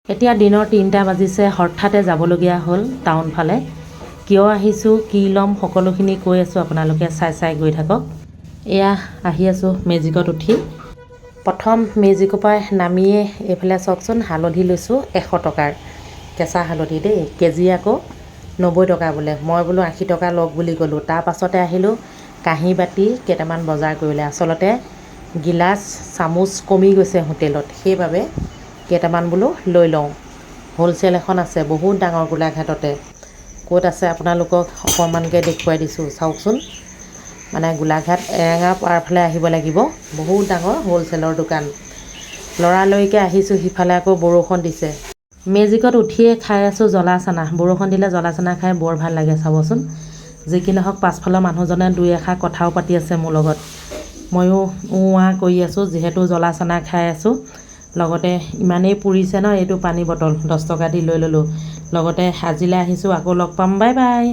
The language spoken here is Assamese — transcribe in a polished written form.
এতিয়া দিনৰ ৩টা বাজিছে, হঠাতে যাবলগীয়া হ'ল টাউন ফালে। কিয় আহিছোঁ, কি ল'ম, সকলোখিনি কৈ আছোঁ, আপোনালোকে চাই গৈ থাকক। এয়া আহি আছোঁ মেজিকত উঠি। প্ৰথম মেজিকৰ পৰা নামিয়ে এইফালে চাওকচোন, হালধি লৈছোঁ 100 টকাৰ, কেঁচা হালধি দেই, কেজি আকৌ 90 টকা বোলে। মই বোলো 80 টকা লওক বুলি ক'লোঁ। তাৰ পাছতে আহিলোঁ কাঁহী বাতি কেইটামান বজাৰ কৰিলে। আচলতে গিলাচ চামুচ কমি গৈছে হোটেলত, সেইবাবে কেইটামান বোলো লৈ লওঁ। হ'লচেল এখন আছে বহুত ডাঙৰ গোলাঘাটতে। ক'ত আছে আপোনালোকক অকণমানকৈ দেখুৱাই দিছোঁ, চাওকচোন। মানে গোলাঘাট এৰেঙা পাৰফালে আহিব লাগিব, বহুত ডাঙৰ হ'লচেলৰ দোকান। লৰালৰিকৈ আহিছোঁ, সিফালে আকৌ বৰষুণ দিছে। মেজিকত উঠিয়ে খাই আছোঁ জ্বলা চানা। বৰষুণ দিলে জ্বলা চানা খাই বৰ ভাল লাগে, চাবচোন। যি কি নহওক, পাছফালৰ মানুহজনে দুই এষাৰ কথাও পাতি আছে মোৰ লগত। ময়ো কৰি আছোঁ, যিহেতু জ্বলা চানা খাই আছোঁ। লগতে ইমানেই পুৰিছে ন, এইটো পানী বটল 10 টকা দি লৈ ল'লোঁ। লগতে আজিলৈ আহিছোঁ, আকৌ লগ পাম, বাই বাই।